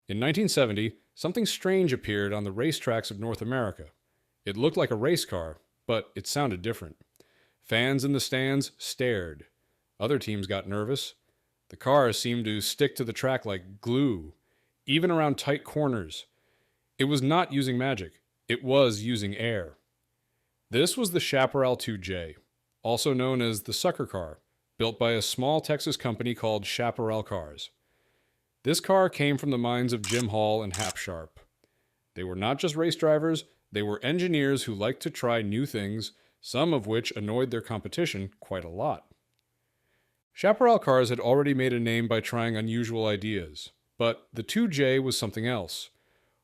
In 1970, something strange appeared on the racetracks of North America. It looked like a race car, but it sounded different. Fans in the stands stared. Other teams got nervous. The cars seemed to stick to the track like glue, even around tight corners. It was not using magic. It was using air. This was the Chaparral 2J, also known as the Sucker Car, built by a small Texas company called Chaparral Cars. This car came from the minds of Jim Hall and Hap Sharp. They were not just race drivers, they were engineers who liked to try new things, some of which annoyed their competition quite a lot. Chaparral Cars had already made a name by trying unusual ideas, but the 2J was something else.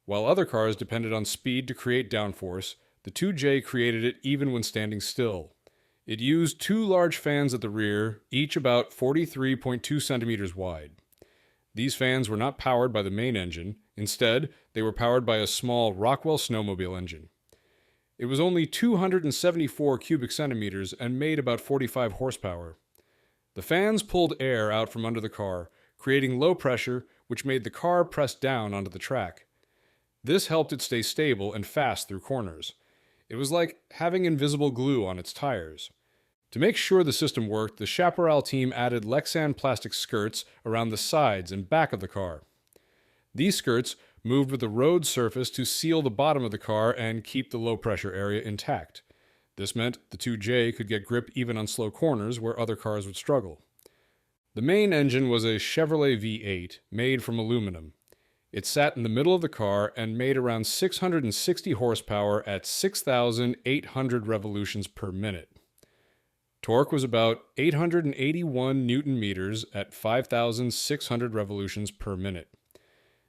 While other cars depended on speed to create downforce, the 2J created it even when standing still. It used two large fans at the rear, each about 43.2 centimeters wide. These fans were not powered by the main engine. Instead, they were powered by a small Rockwell snowmobile engine. It was only 274 cubic centimeters and made about 45 horsepower. The fans pulled air out from under the car, creating low pressure, which made the car press down onto the track. This helped it stay stable and fast through corners. It was like having invisible glue on its tires. To make sure the system worked, the Chaparral team added Lexan plastic skirts around the sides and back of the car. These skirts moved with the road surface to seal the bottom of the car and keep the low-pressure area intact. This meant the 2J could get grip even on slow corners where other cars would struggle. The main engine was a Chevrolet V8 made from aluminum. It sat in the middle of the car and made around 660 horsepower at 6,800 revolutions per minute. Torque was about 881 newton meters at 5,600 revolutions per minute.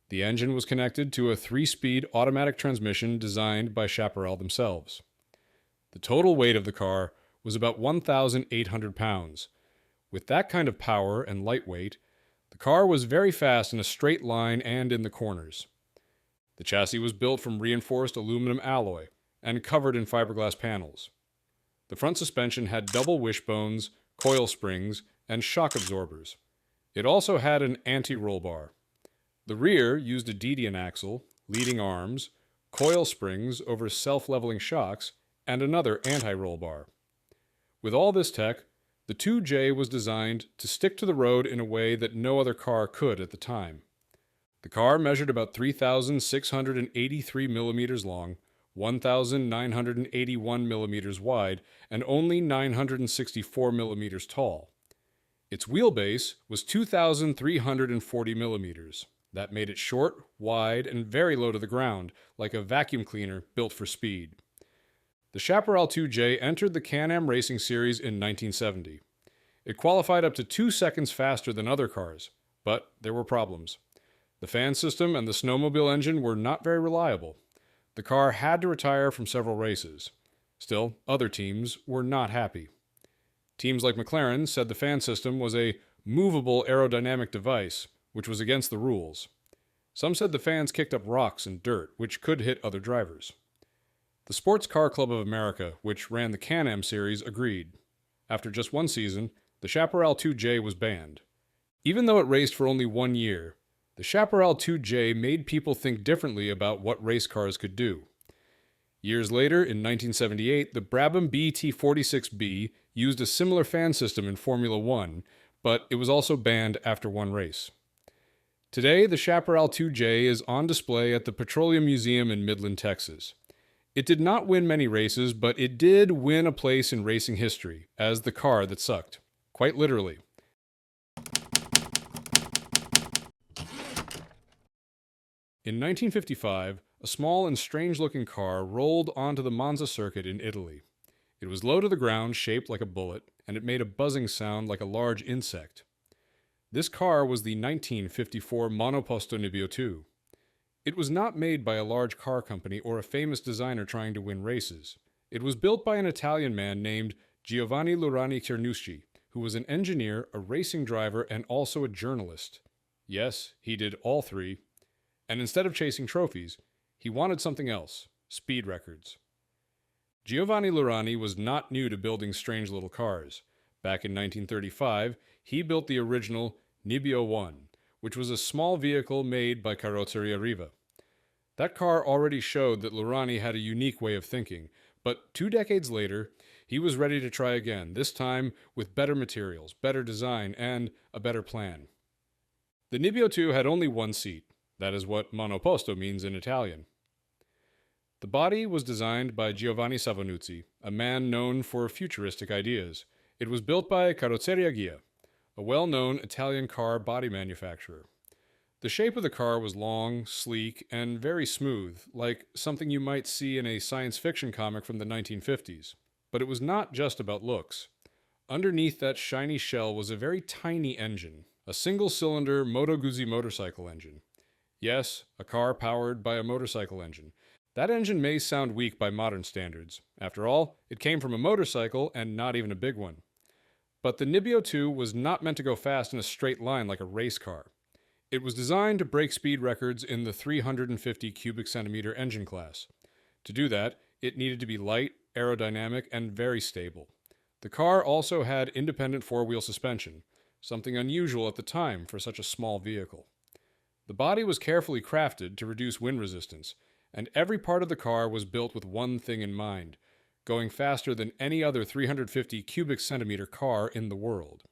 The engine was connected to a 3-speed automatic transmission designed by Chaparral themselves. The total weight of the car was about 1,800 pounds. With that kind of power and lightweight, the car was very fast in a straight line and in the corners. The chassis was built from reinforced aluminum alloy and covered in fiberglass panels. The front suspension had double wishbones, coil springs, and shock absorbers. It also had an anti-roll bar. The rear used a Dedian axle, leading arms, coil springs over self-leveling shocks, and another anti-roll bar. With all this tech, the 2J was designed to stick to the road in a way that no other car could at the time. The car measured about 3,683 millimeters long, 1,981 millimeters wide, and only 964 millimeters tall. Its wheelbase was 2,340 millimeters. That made it short, wide, and very low to the ground, like a vacuum cleaner built for speed. The Chaparral 2J entered the Can-Am Racing Series in 1970. It qualified up to 2 seconds faster than other cars, but there were problems. The fan system and the snowmobile engine were not very reliable. The car had to retire from several races. Still, other teams were not happy. Teams like McLaren said the fan system was a movable aerodynamic device, which was against the rules. Some said the fans kicked up rocks and dirt, which could hit other drivers. The Sports Car Club of America, which ran the Can-Am series, agreed. After just one season, the Chaparral 2J was banned. Even though it raced for only 1 year, the Chaparral 2J made people think differently about what race cars could do. Years later, in 1978, the Brabham BT46B used a similar fan system in Formula One, but it was also banned after one race. Today, the Chaparral 2J is on display at the Petroleum Museum in Midland, Texas. It did not win many races, but it did win a place in racing history as the car that sucked. Quite literally. In 1955, a small and strange-looking car rolled onto the Monza circuit in Italy. It was low to the ground, shaped like a bullet, and it made a buzzing sound like a large insect. This car was the 1954 Monoposto Nibbio 2. It was not made by a large car company or a famous designer trying to win races. It was built by an Italian man named Giovanni Lurani Cernuschi, who was an engineer, a racing driver, and also a journalist. Yes, he did all three. And instead of chasing trophies, he wanted something else: speed records. Giovanni Lurani was not new to building strange little cars. Back in 1935, he built the original Nibbio 1, which was a small vehicle made by Carrozzeria Riva. That car already showed that Lurani had a unique way of thinking, but 2 decades later, he was ready to try again, this time with better materials, better design, and a better plan. The Nibbio 2 had only one seat. That is what monoposto means in Italian. The body was designed by Giovanni Savonuzzi, a man known for futuristic ideas. It was built by Carrozzeria Ghia, a well-known Italian car body manufacturer. The shape of the car was long, sleek, and very smooth, like something you might see in a science fiction comic from the 1950s. But it was not just about looks. Underneath that shiny shell was a very tiny engine, a single-cylinder Moto Guzzi motorcycle engine. Yes, a car powered by a motorcycle engine. That engine may sound weak by modern standards. After all, it came from a motorcycle and not even a big one. But the Nibbio 2 was not meant to go fast in a straight line like a race car. It was designed to break speed records in the 350 cubic centimeter engine class. To do that, it needed to be light, aerodynamic, and very stable. The car also had independent four-wheel suspension, something unusual at the time for such a small vehicle. The body was carefully crafted to reduce wind resistance, and every part of the car was built with one thing in mind: going faster than any other 350 cubic centimeter car in the world.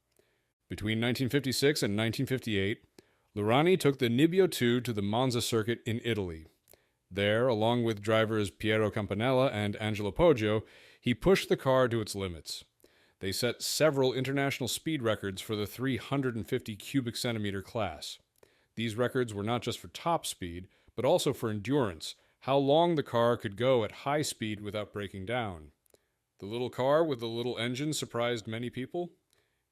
Between 1956 and 1958, Lurani took the Nibbio 2 to the Monza circuit in Italy. There, along with drivers Piero Campanella and Angelo Poggio, he pushed the car to its limits. They set several international speed records for the 350 cubic centimeter class. These records were not just for top speed, but also for endurance, how long the car could go at high speed without breaking down. The little car with the little engine surprised many people.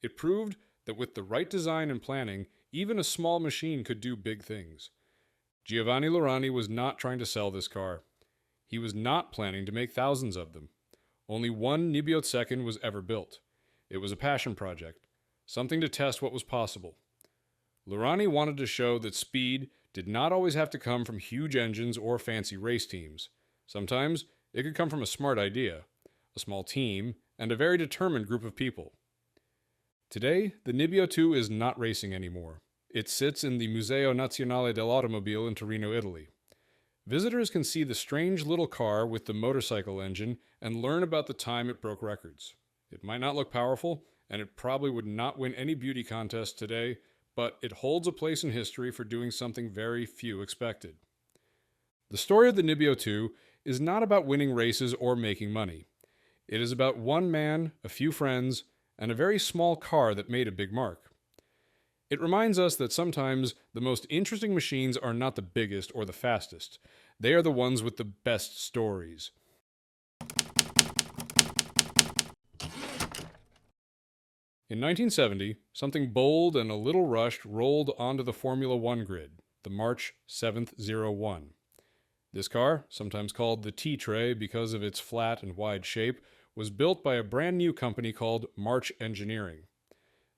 It proved that with the right design and planning, even a small machine could do big things. Giovanni Lurani was not trying to sell this car. He was not planning to make thousands of them. Only one Nibbio 2 was ever built. It was a passion project, something to test what was possible. Lurani wanted to show that speed did not always have to come from huge engines or fancy race teams. Sometimes it could come from a smart idea, a small team, and a very determined group of people. Today, the Nibbio 2 is not racing anymore. It sits in the Museo Nazionale dell'Automobile in Torino, Italy. Visitors can see the strange little car with the motorcycle engine and learn about the time it broke records. It might not look powerful, and it probably would not win any beauty contest today, but it holds a place in history for doing something very few expected. The story of the Nibbio 2 is not about winning races or making money. It is about one man, a few friends, and a very small car that made a big mark. It reminds us that sometimes the most interesting machines are not the biggest or the fastest. They are the ones with the best stories. In 1970, something bold and a little rushed rolled onto the Formula One grid, the March 701. This car, sometimes called the T-Tray because of its flat and wide shape, was built by a brand new company called March Engineering.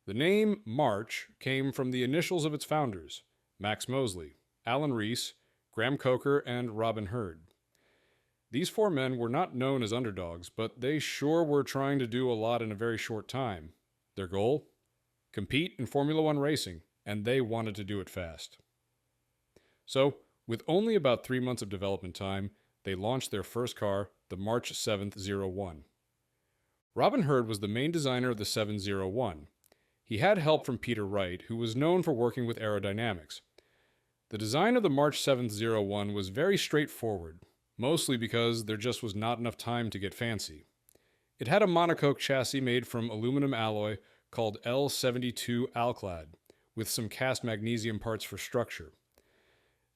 The name March came from the initials of its founders, Max Mosley, Alan Rees, Graham Coker, and Robin Hurd. These four men were not known as underdogs, but they sure were trying to do a lot in a very short time. Their goal? Compete in Formula One racing, and they wanted to do it fast. So, with only about 3 months of development time, they launched their first car, the March 701. Robin Hurd was the main designer of the 701. He had help from Peter Wright, who was known for working with aerodynamics. The design of the March 701 was very straightforward, mostly because there just was not enough time to get fancy. It had a monocoque chassis made from aluminum alloy called L72 Alclad, with some cast magnesium parts for structure.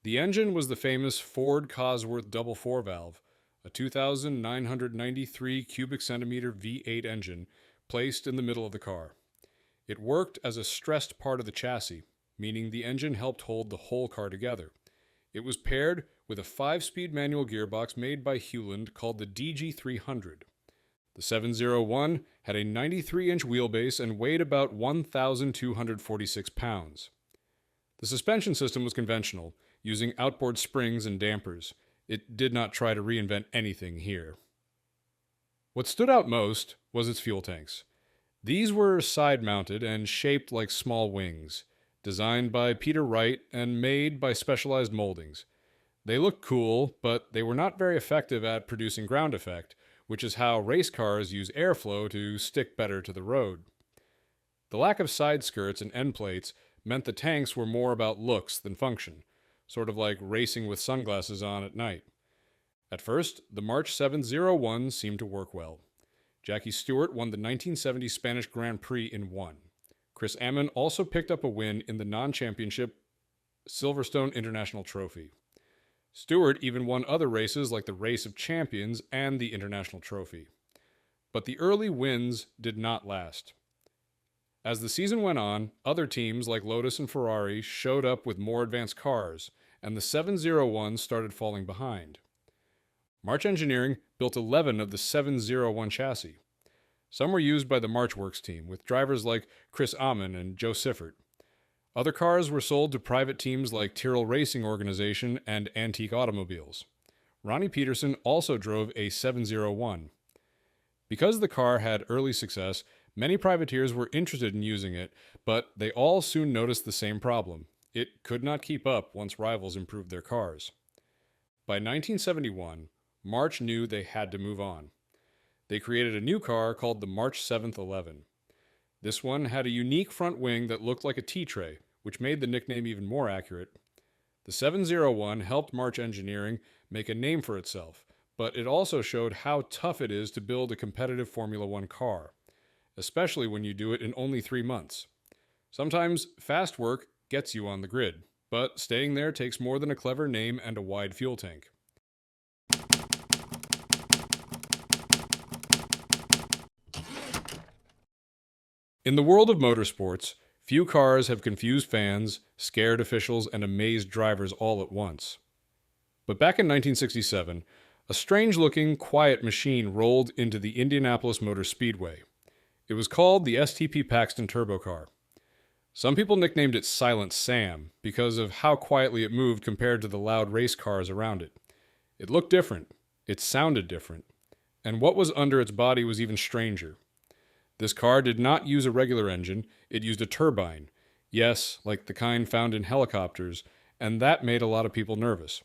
The engine was the famous Ford Cosworth double four-valve, a 2,993 cubic centimeter V8 engine placed in the middle of the car. It worked as a stressed part of the chassis, meaning the engine helped hold the whole car together. It was paired with a 5-speed manual gearbox made by Hewland called the DG300. The 701 had a 93-inch wheelbase and weighed about 1,246 pounds. The suspension system was conventional, using outboard springs and dampers. It did not try to reinvent anything here. What stood out most was its fuel tanks. These were side-mounted and shaped like small wings. designed by Peter Wright and made by Specialized Moldings. They looked cool, but they were not very effective at producing ground effect, which is how race cars use airflow to stick better to the road. The lack of side skirts and end plates meant the tanks were more about looks than function, sort of like racing with sunglasses on at night. At first, the March 701 seemed to work well. Jackie Stewart won the 1970 Spanish Grand Prix in one. Chris Amon also picked up a win in the non-championship Silverstone International Trophy. Stewart even won other races like the Race of Champions and the International Trophy. But the early wins did not last. As the season went on, other teams like Lotus and Ferrari showed up with more advanced cars, and the 701 started falling behind. March Engineering built 11 of the 701 chassis. Some were used by the Marchworks team, with drivers like Chris Amon and Joe Siffert. Other cars were sold to private teams like Tyrrell Racing Organization and Antique Automobiles. Ronnie Peterson also drove a 701. Because the car had early success, many privateers were interested in using it, but they all soon noticed the same problem. It could not keep up once rivals improved their cars. By 1971, March knew they had to move on. They created a new car called the March 711. This one had a unique front wing that looked like a T-tray, which made the nickname even more accurate. The 701 helped March Engineering make a name for itself, but it also showed how tough it is to build a competitive Formula One car, especially when you do it in only 3 months. Sometimes fast work gets you on the grid, but staying there takes more than a clever name and a wide fuel tank. In the world of motorsports, few cars have confused fans, scared officials, and amazed drivers all at once. But back in 1967, a strange-looking, quiet machine rolled into the Indianapolis Motor Speedway. It was called the STP-Paxton Turbocar. Some people nicknamed it Silent Sam because of how quietly it moved compared to the loud race cars around it. It looked different. It sounded different. And what was under its body was even stranger. This car did not use a regular engine, it used a turbine. Yes, like the kind found in helicopters, and that made a lot of people nervous.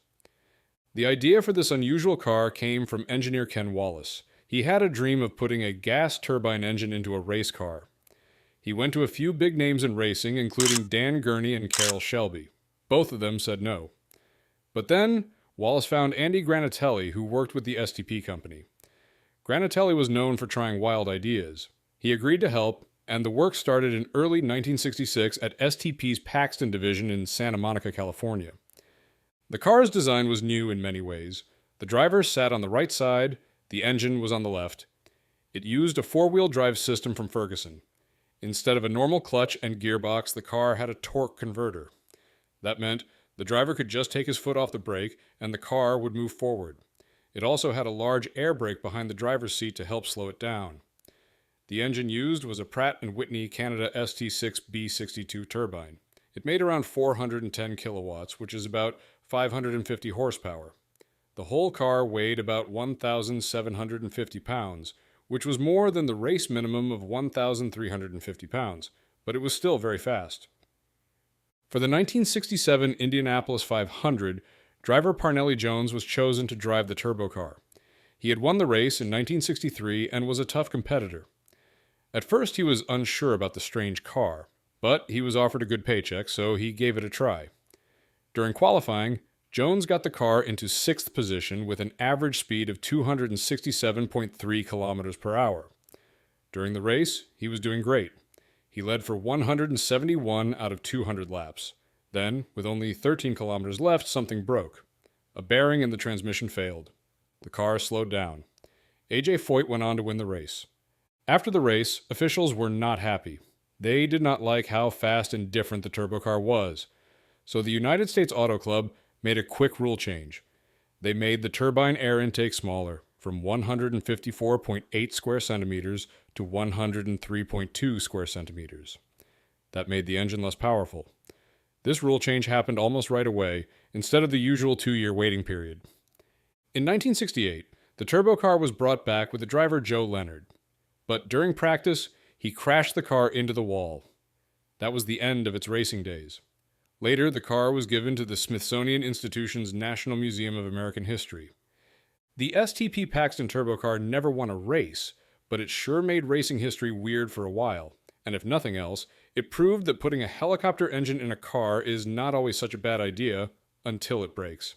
The idea for this unusual car came from engineer Ken Wallace. He had a dream of putting a gas turbine engine into a race car. He went to a few big names in racing, including Dan Gurney and Carroll Shelby. Both of them said no. But then, Wallace found Andy Granatelli, who worked with the STP company. Granatelli was known for trying wild ideas. He agreed to help, and the work started in early 1966 at STP's Paxton division in Santa Monica, California. The car's design was new in many ways. The driver sat on the right side, the engine was on the left. It used a four-wheel drive system from Ferguson. Instead of a normal clutch and gearbox, the car had a torque converter. That meant the driver could just take his foot off the brake, and the car would move forward. It also had a large air brake behind the driver's seat to help slow it down. The engine used was a Pratt & Whitney Canada ST6B62 turbine. It made around 410 kilowatts, which is about 550 horsepower. The whole car weighed about 1,750 pounds, which was more than the race minimum of 1,350 pounds, but it was still very fast. For the 1967 Indianapolis 500, driver Parnelli Jones was chosen to drive the turbocar. He had won the race in 1963 and was a tough competitor. At first, he was unsure about the strange car, but he was offered a good paycheck, so he gave it a try. During qualifying, Jones got the car into 6th position with an average speed of 267.3 kilometers per hour. During the race, he was doing great. He led for 171 out of 200 laps. Then, with only 13 kilometers left, something broke. A bearing in the transmission failed. The car slowed down. A.J. Foyt went on to win the race. After the race, officials were not happy. They did not like how fast and different the turbocar was. So the United States Auto Club made a quick rule change. They made the turbine air intake smaller, from 154.8 square centimeters to 103.2 square centimeters. That made the engine less powerful. This rule change happened almost right away, instead of the usual 2-year waiting period. In 1968, the turbocar was brought back with the driver Joe Leonard. But during practice, he crashed the car into the wall. That was the end of its racing days. Later, the car was given to the Smithsonian Institution's National Museum of American History. The STP-Paxton Turbocar never won a race, but it sure made racing history weird for a while. And if nothing else, it proved that putting a helicopter engine in a car is not always such a bad idea until it breaks.